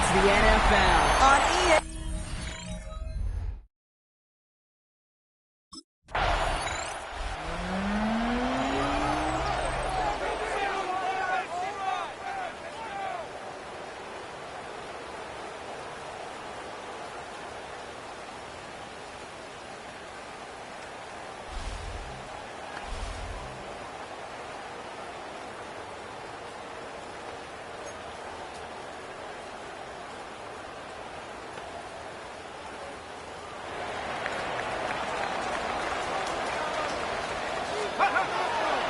It's the NFL on EA.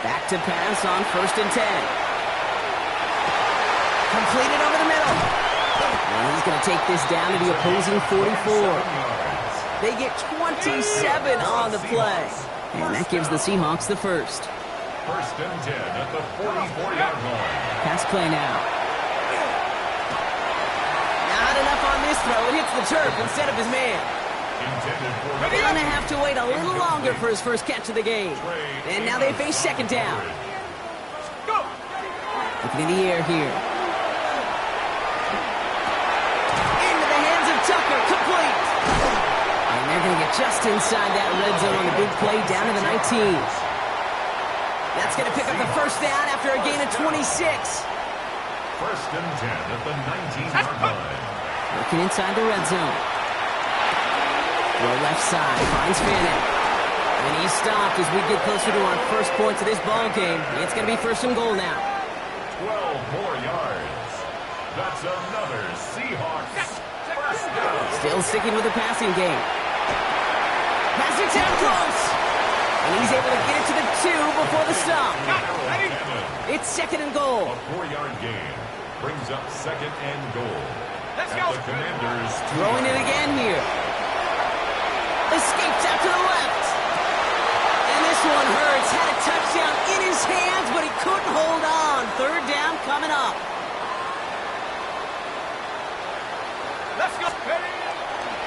Back to pass on 1st and 10. Completed over the middle. And he's going to take this down to the opposing 44. They get 27 on the play. And that gives the Seahawks the first. 1st and 10 at the 44-yard line. Pass play now. Not enough on this throw. It hits the turf instead of his man. Going to have to wait a little longer for his first catch of the game. And now they face 2nd down. Looking in the air here. Into the hands of Tucker. Complete. And they're going to get just inside that red zone on the big play down to the 19. That's going to pick up the 1st down after a gain of 26. 1st and 10 at the 19-yard line. Looking inside the red zone. Throw left side, finds Fannin. And he's stopped as we get closer to our first points of this ball game. It's going to be 1st and goal now. 12 more yards. That's another Seahawks 1st down. Still sticking with the passing game. Passing down close. And he's able to get it to the 2 before the stop. It's 2nd and goal. A 4-yard gain brings up 2nd and goal. Let's go. The Commanders throwing it again here. Escapes out to the left. And this one hurts. Had a touchdown in his hands, but he couldn't hold on. 3rd down coming up. Let's go.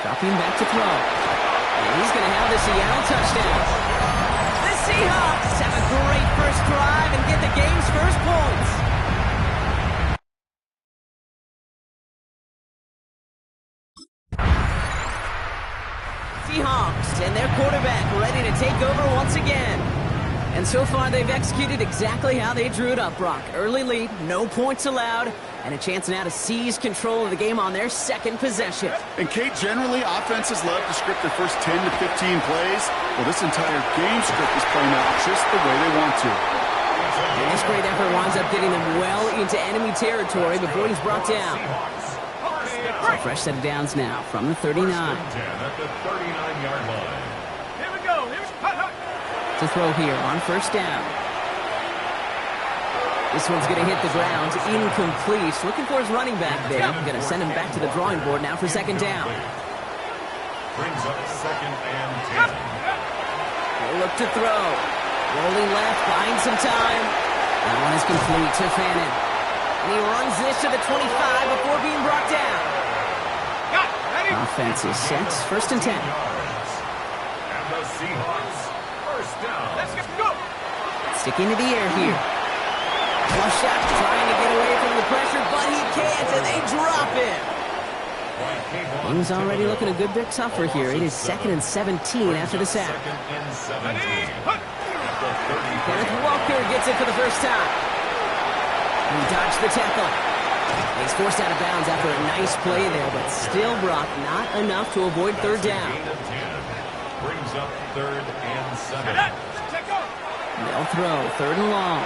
Dropping back to throw. And he's going to have the Seattle touchdown. The Seahawks have a great first drive and get the game's first points. Seahawks and their quarterback ready to take over once again. And so far they've executed exactly how they drew it up, Brock. Early lead, no points allowed, and a chance now to seize control of the game on their 2nd possession. And Kate, generally offenses love to script their first 10 to 15 plays. Well, this entire game script is playing out just the way they want to. And this great effort winds up getting them well into enemy territory before he's brought down. So fresh set of downs now from the 39. 1st and 10 at the 39-yard line. Here we go. Here's To throw here on 1st down. This one's going to hit the ground. Incomplete. Looking for his running back there. Going to send him back to the drawing board now for 2nd down. Brings up 2nd and 10. He'll look to throw. Rolling left, buying some time. That one is complete to Fannin. And he runs this to the 25 before being brought down. Offense is set. 1st and 10. And the Seahawks 1st down. Let's go. Sticking to the air here. Flush out, trying to get away from the pressure, but he can't, and they drop him. Things already looking a good bit tougher here. It is 2nd and 17 after the sack. 2nd and 17. Kenneth Walker gets it for the first time. He dodged the tackle. He's forced out of bounds after a nice play there, but still, Brock, not enough to avoid 3rd down. Brings up 3rd and 7. They'll throw 3rd and long.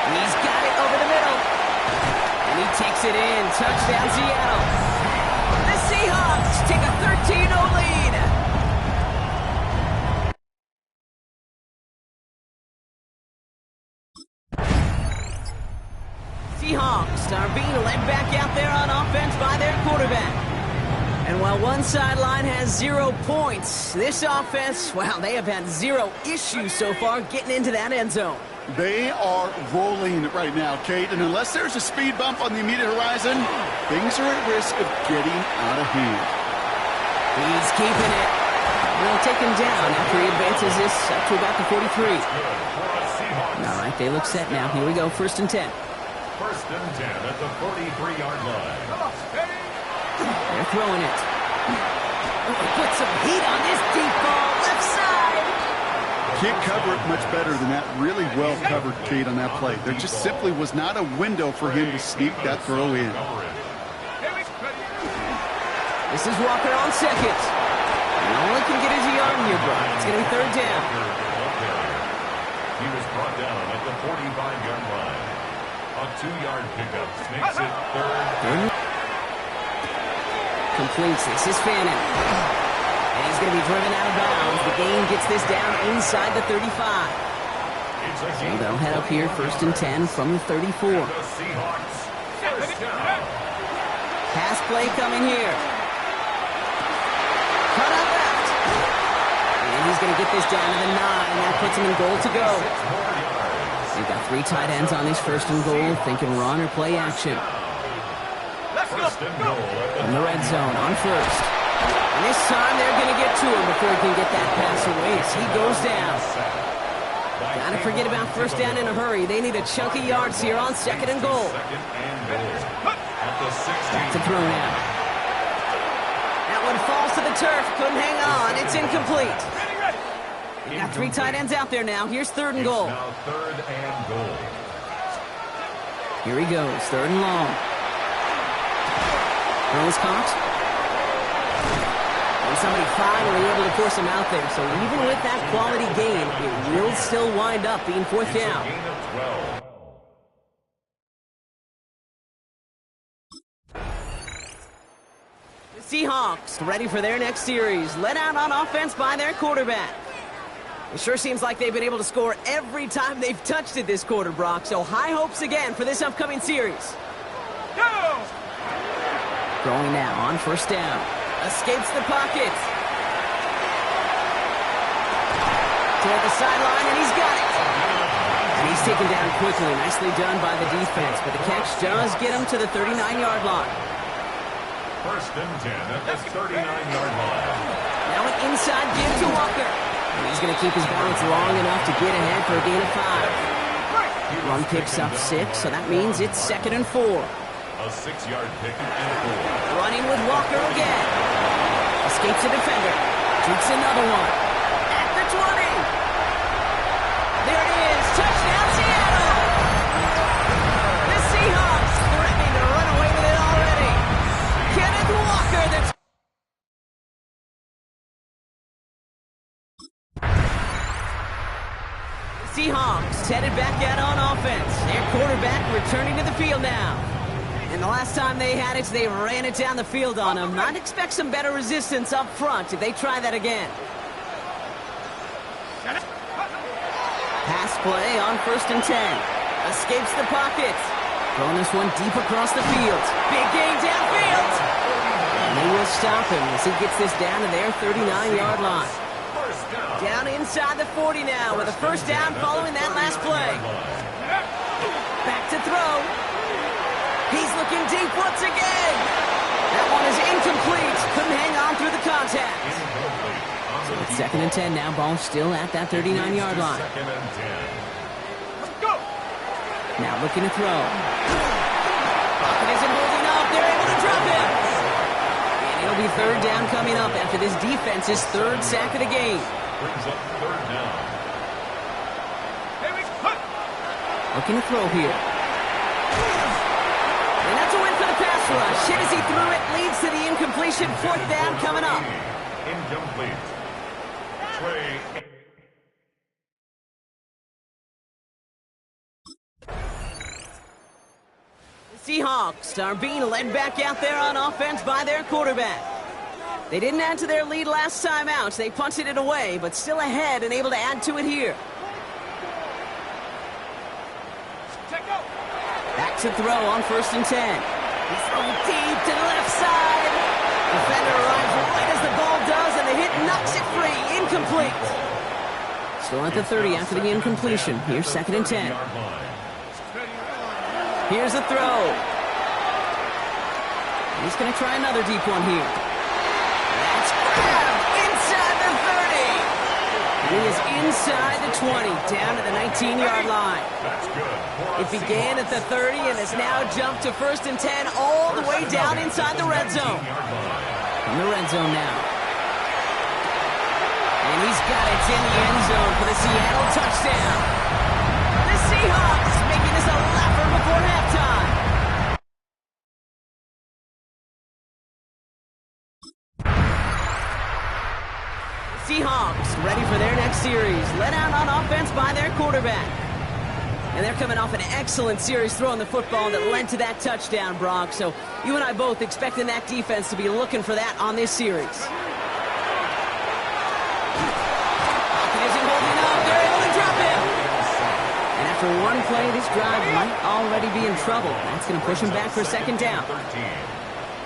He's got it over the middle. And he takes it in. Touchdown, Seattle. The Seahawks take a 13-0 lead. Seahawks are being led back out there on offense by their quarterback. And while one sideline has 0 points, this offense, well, they have had 0 issues so far getting into that end zone. They are rolling right now, Kate, and unless there's a speed bump on the immediate horizon, things are at risk of getting out of hand. He's keeping it. They'll take him down after he advances this up to about the 43. All right, they look set now. Here we go, 1st and 10. First and 10 at the 43-yard line. They're throwing it. Put some heat on this deep ball, left side. Can't cover it much better than that. Really well covered, Kate, on that play. There just simply was not a window for him to sneak that throw in. This is Walker on second. No one can get his yard here, Brock. It's going to be third down. He was brought down at the 45-yard line. A 2-yard pickup makes it third. Completes. This is Fannin. And he's going to be driven out of bounds. The gain gets this down inside the 35. So they'll head up here first and 10 from the 34. Pass play coming here. Cut out left. And he's going to get this down to the 9. That puts him in goal to go. They've got 3 tight ends on this first and goal, thinking run or play action. From the red zone on first. And this time they're going to get to him before he can get that pass away as he goes down. Gotta forget about first down in a hurry. They need a chunky yards here on second and goal. Back to throw now. That one falls to the turf. Couldn't hang on. It's incomplete. We've got 3 tight ends out there now. Here's third and goal. Here he goes. Third and long. Throws caught. And somebody finally able to force him out there. So even with that quality gain, it will still wind up being fourth down. The Seahawks ready for their next series. Led out on offense by their quarterback. It sure seems like they've been able to score every time they've touched it this quarter, Brock. So high hopes again for this upcoming series. Go! Throwing now on first down. Escapes the pocket. Toward the sideline, and he's got it. And he's taken down quickly. Nicely done by the defense. But the catch does get him to the 39-yard line. First and 10 at the 39-yard line. Now an inside give to Walker. And he's going to keep his balance long enough to get ahead for a gain of 5. Run picks up 6, so that means it's second and 4. A 6-yard pick and 4. Running with Walker again. Escapes a defender. Shoots another one. At the 20. There it is. Touchdown, Seattle. The Seahawks threatening to run away with it already. Kenneth Walker, the Seahawks headed back out on offense. Their quarterback returning to the field now. And the last time they had it, they ran it down the field on him. I'd expect some better resistance up front if they try that again. Pass play on first and 10. Escapes the pocket. Throwing this one deep across the field. Big gain downfield. And they will stop him as he gets this down to their 39-yard line. Down inside the 40 now with a first down following that last play. Back to throw. He's looking deep once again. That one is incomplete. Couldn't hang on through the contact. So it's second and 10 now. Ball still at that 39-yard line. Now looking to throw. Pocket isn't holding up. They're able to drop him. And it'll be third down coming up after this defense's third sack of the game. Brings up third down. Looking to throw here. And that's a win for the pass rush. Hit as he threw it, leads to the incompletion. Fourth down coming up. Incomplete. Trey. The Seahawks are being led back out there on offense by their quarterback. They didn't add to their lead last time out. They punted it away, but still ahead and able to add to it here. Back to throw on first and 10. He's throwing deep to the left side. Defender arrives right as the ball does, and the hit knocks it free. Incomplete. Still at the 30 after the incompletion. Here's second and 10. Here's a throw. He's going to try another deep one here. That's grabbed inside the 30. He is inside the 20, down to the 19-yard line. That's good. It began at the 30 and has now jumped to 1st and 10 all the way down inside the red zone. From the red zone now. And he's got it in the end zone for the Seattle touchdown. The Seahawks making this a laugher before halftime. Seahawks ready for their next series, led out on offense by their quarterback. And they're coming off an excellent series throwing the football that led to that touchdown, Brock. So you and I both expecting that defense to be looking for that on this series. Isn't holding up. They're able to drop him. And after one play, this drive might already be in trouble. That's going to push him back for second down. 13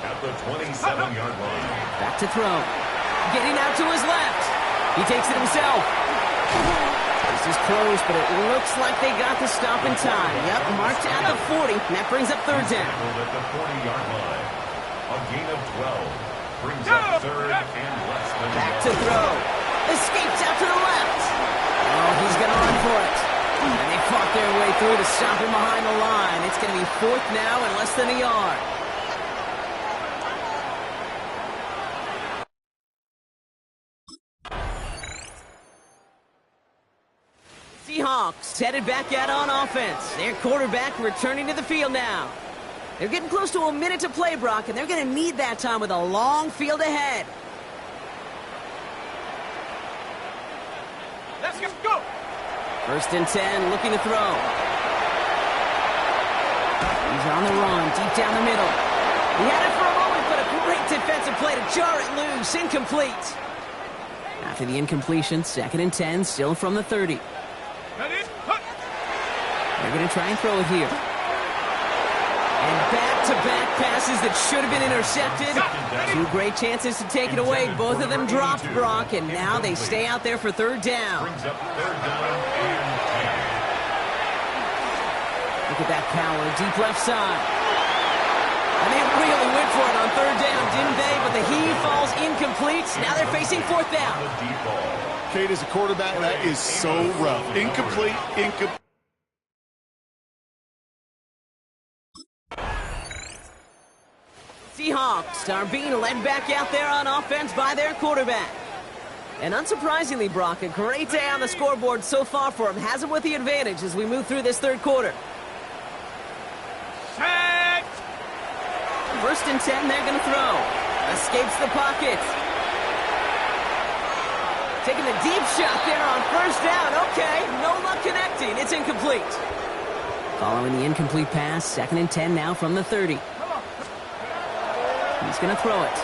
at the 27-yard line. Back to throw. Getting out to his left. He takes it himself. This is close, but it looks like they got the stop in time. Yep, marked at the 40, and that brings up third down. At the 40-yard line. A gain of 12 brings up third and less than Back to throw. Escapes out to the left. Oh, he's going to run for it. And they fought their way through to stop him behind the line. It's going to be fourth now and less than a yard. Seahawks headed back out on offense. Their quarterback returning to the field now. They're getting close to a minute to play, Brock, and they're going to need that time with a long field ahead. Let's go. 1st and 10, looking to throw. He's on the run, deep down the middle. He had it for a moment, but a great defensive play to jar it loose. Incomplete. After the incompletion, 2nd and 10, still from the 30. They're going to try and throw it here. And back-to-back passes that should have been intercepted. Two great chances to take it away. Both of them dropped, Brock, and now they stay out there for third down. brings up third down and 10. Look at that power, deep left side. And they really went for it on third down, didn't they? But the heave falls incomplete. Now they're facing fourth down. Kate, as a quarterback, that is so rough. Incomplete. Seahawks are being led back out there on offense by their quarterback. And unsurprisingly, Brock, a great day on the scoreboard so far for him. Has him with the advantage as we move through this third quarter. Set. 1st and 10, they're going to throw. Escapes the pocket. Taking the deep shot there on 1st down. Okay, no luck connecting. It's incomplete. Following the incomplete pass, 2nd and 10 now from the 30. He's going to throw it.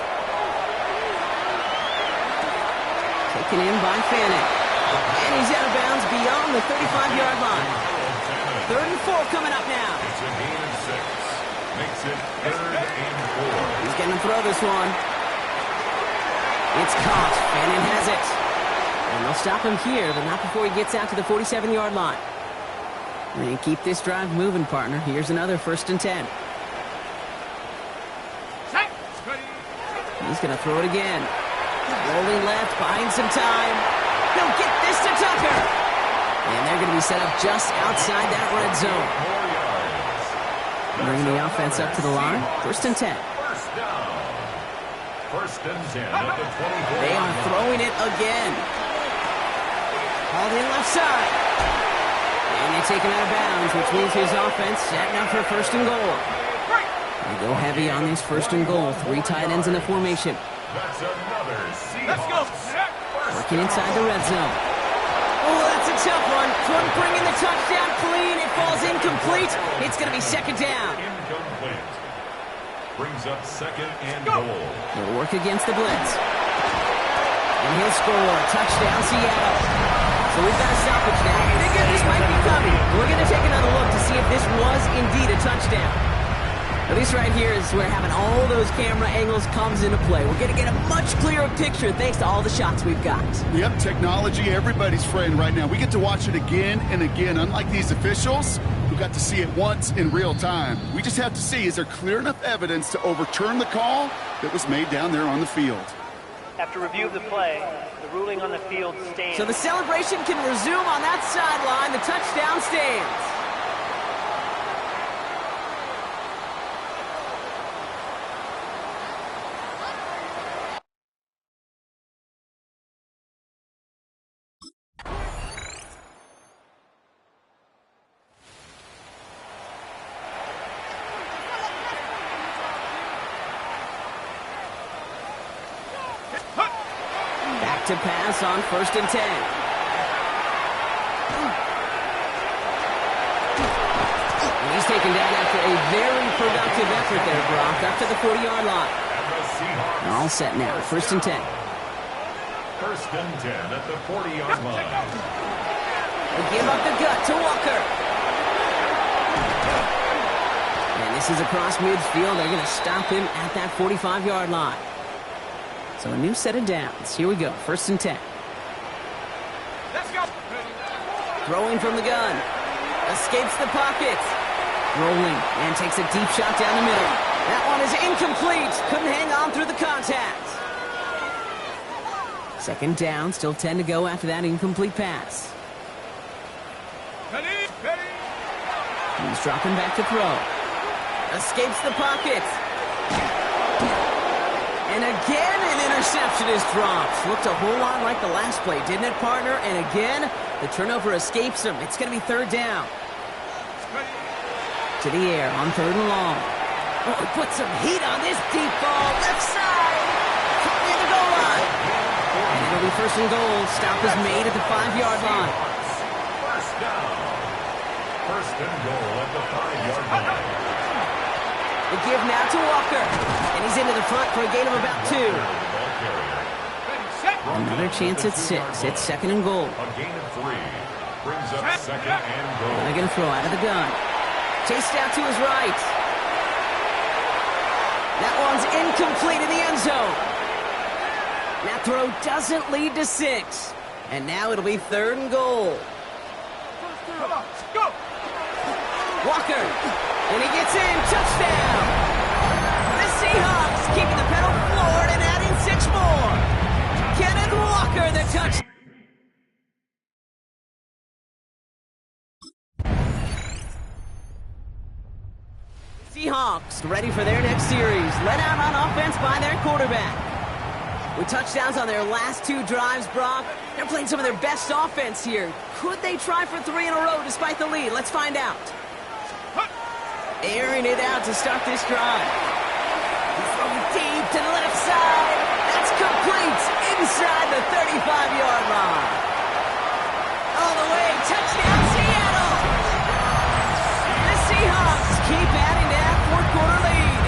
Taken in by Fanning. And he's out of bounds beyond the 35-yard line. 3rd and 4 coming up now. It's a gain of 6. Makes it 3rd and 4. He's going to throw this one. It's caught. Fanning has it. And they'll stop him here, but not before he gets out to the 47-yard line. And keep this drive moving, partner. Here's another 1st and 10. He's going to throw it again. Rolling left, buying some time. He'll get this to Tucker. And they're going to be set up just outside that red zone. Bringing the offense up to the line. 1st and 10. First down. 1st and 10 at the 24. They are throwing it again. Called in left side. And they take him out of bounds, which means his offense setting up for 1st and goal. They go heavy on this 1st and goal. 3 tight ends in the formation. That's another Seahawks. Let's go. Working inside the red zone. Oh, that's a tough one. Couldn't bring in the touchdown clean. It falls incomplete. It's going to be 2nd down. Incomplete. Brings up 2nd and goal. He'll work against the blitz. And he'll score. Touchdown, Seattle. So we've got a stoppage now. This might be coming. We're going to take another look to see if this was indeed a touchdown. At least right here is where having all those camera angles comes into play. We're going to get a much clearer picture thanks to all the shots we've got. Yep, technology, everybody's friend right now. We get to watch it again and again, unlike these officials who got to see it once in real time. We just have to see, is there clear enough evidence to overturn the call that was made down there on the field? After review of the play, the The ruling on the field stands. So the celebration can resume on that sideline. The touchdown stands. To pass on 1st and 10. And he's taken down after a very productive effort there, Brock, up to the 40-yard line. And all set now, 1st and 10. 1st and 10 at the 40-yard line. They give up the gut to Walker. And this is across midfield. They're going to stop him at that 45-yard line. So a new set of downs. Here we go. 1st and 10. Let's go. Throwing from the gun. Escapes the pocket. Rolling and takes a deep shot down the middle. That one is incomplete. Couldn't hang on through the contact. 2nd down. Still 10 to go after that incomplete pass. Ready. He's dropping back to throw. Escapes the pocket. And again, an interception is dropped. Looked a whole lot like the last play, didn't it, partner? And again, the turnover escapes him. It's going to be 3rd down. To the air on 3rd and long. Oh, he put some heat on this deep ball. Left side. Near the goal line. And it'll be 1st and goal. Stop is made at the 5-yard line. 1st down. 1st and goal at the 5-yard line. The give now to Walker. And he's into the front for a gain of about 2. Another chance at 6. It's 2nd and goal. A gain of 3. Brings up 2nd and goal. They're going to throw out of the gun. Chased out to his right. That one's incomplete in the end zone. That throw doesn't lead to 6. And now it'll be 3rd and goal. Come on, go. Walker. And he gets in. Touchdown. The Seahawks keeping the pedal floored and adding 6 more. Kenneth Walker, the touchdown. Seahawks ready for their next series. Let out on offense by their quarterback. With touchdowns on their last 2 drives, Brock, they're playing some of their best offense here. Could they try for 3 in a row despite the lead? Let's find out. Airing it out to start this drive. He's throwing deep to the left side. That's complete inside the 35-yard line. All the way, touchdown Seattle! The Seahawks keep adding to that 4th-quarter lead.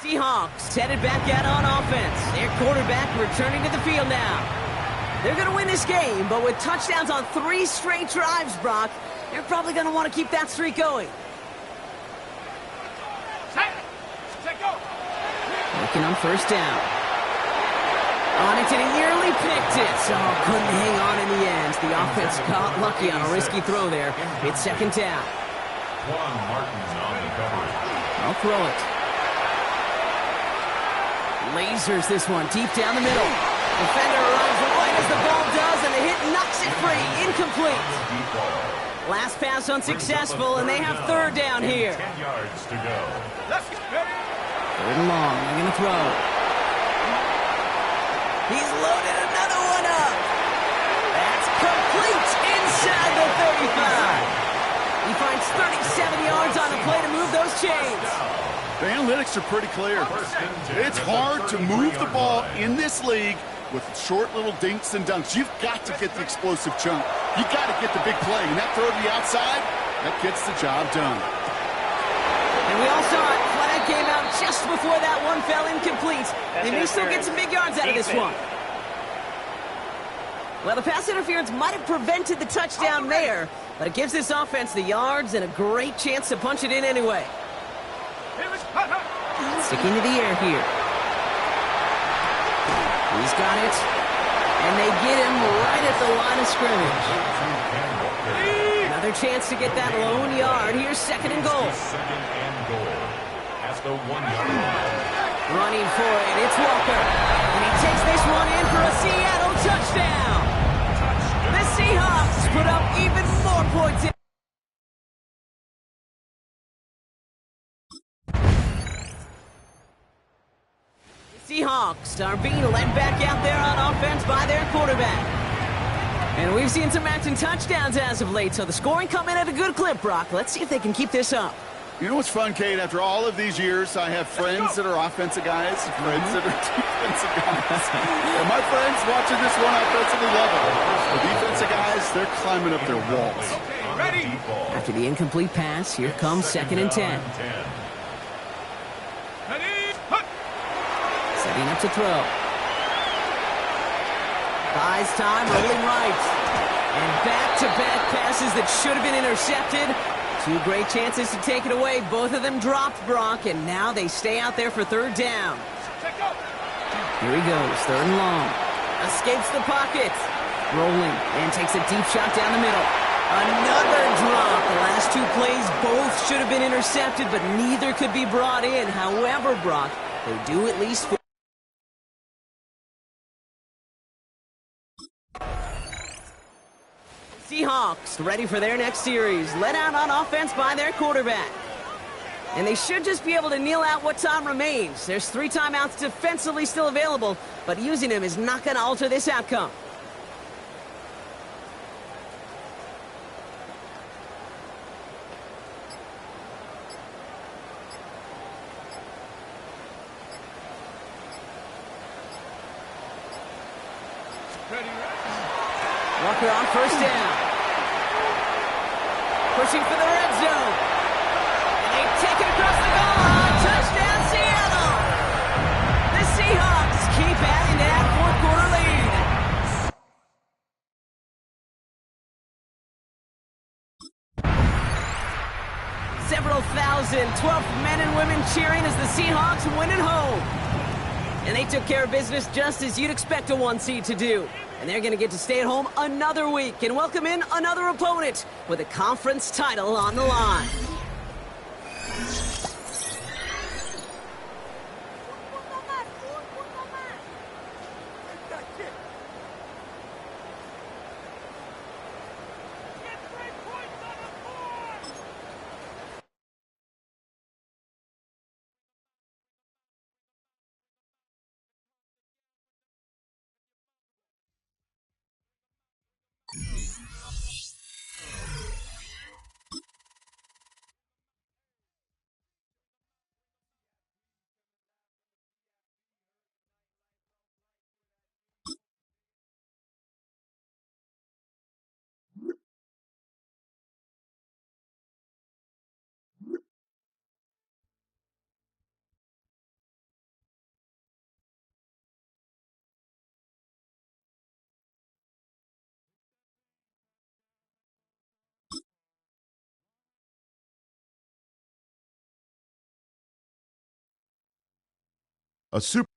Seahawks headed back out on offense. Their quarterback returning to the field now. They're going to win this game, but with touchdowns on 3 straight drives, Brock, they're probably going to want to keep that streak going. Set, go. Looking on 1st down. On it, and he nearly picked it. So couldn't hang on in the end. The offense got lucky on a risky throw there. It's 2nd down. Juan Martin on the coverage. I'll throw it. Lasers this one deep down the middle. Defender arrives right as the ball does, and the hit knocks it free. Incomplete. Last pass unsuccessful, and they have 3rd down here. 10 yards to go. Let's get ready. 3rd and long. They're going to throw. He's loaded another one up. That's complete inside the 35. He finds 37 yards on the play to move those chains. The analytics are pretty clear. It's hard to move the ball in this league with short little dinks and dunks. You've got to get the explosive chunk. You've got to get the big play. And that throw to the outside, that gets the job done. And we all saw it. Flat came out just before that one fell incomplete. They may still get some big yards out of this one. Well, the pass interference might have prevented the touchdown there, but it gives this offense the yards and a great chance to punch it in anyway. Sticking to the air here. He's got it. And they get him right at the line of scrimmage. Another Another chance to get that lone yard. Here's second and goal. Second and goal at the 1-yard line. Running for it, it's Walker. And he takes this one in for a Seattle touchdown. The Seahawks put up even more points. Seahawks are being led back out there on offense by their quarterback. And we've seen some matching touchdowns as of late, so the scoring coming at a good clip, Brock. Let's see if they can keep this up. You know what's fun, Kate? After all of these years, I have friends that are offensive guys, friends that are defensive guys. And my friends watching this one offensively love it. The defensive guys, they're climbing up their walls. Okay, ready? After the incomplete pass, here comes second and 10. Ready? Hut! Setting up to throw. Buys time, rolling right. And back-to-back passes that should have been intercepted. Two great chances to take it away. Both of them dropped, Brock, and now they stay out there for third down. Check out! Here he goes, third and long. Escapes the pocket. Rolling, and takes a deep shot down the middle. Another drop. The last two plays both should have been intercepted, but neither could be brought in. However, Brock, they do at least... Seahawks ready for their next series, led out on offense by their quarterback. And they should just be able to kneel out what time remains. There's 3 timeouts defensively still available, but using them is not going to alter this outcome. Ready, Walker on first down. Pushing for the red zone. And they take it across the goal line. Touchdown, Seattle! The Seahawks keep adding to that fourth-quarter lead. Several thousand 12th men and women cheering as the Seahawks win at home. And they took care of business just as you'd expect a 1 seed to do. And they're going to get to stay at home another week and welcome in another opponent with a conference title on the line. A super